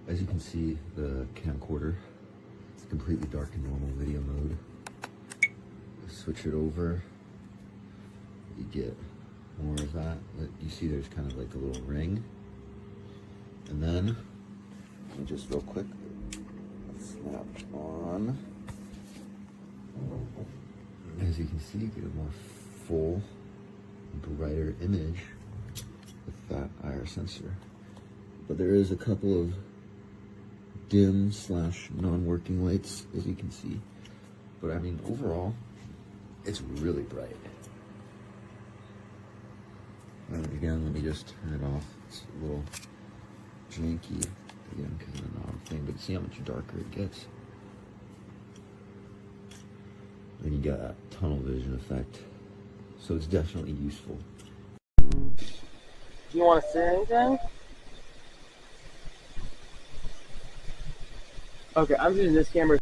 As you can see, the camcorder is completely dark in normal video mode. Switch it over, you get more of that. You see there's kind of like a little ring. And then, let me just real quick, snap on. As you can see, you get a more full, brighter image with that IR sensor. But there is a couple of dim / non-working lights, as you can see. But I mean, overall, it's really bright. And again, let me just turn it off. It's a little janky, again, because of the knob thing, but see how much darker it gets? Then you got that tunnel vision effect. So it's definitely useful. Do you want to say anything? Okay, I'm using this camera.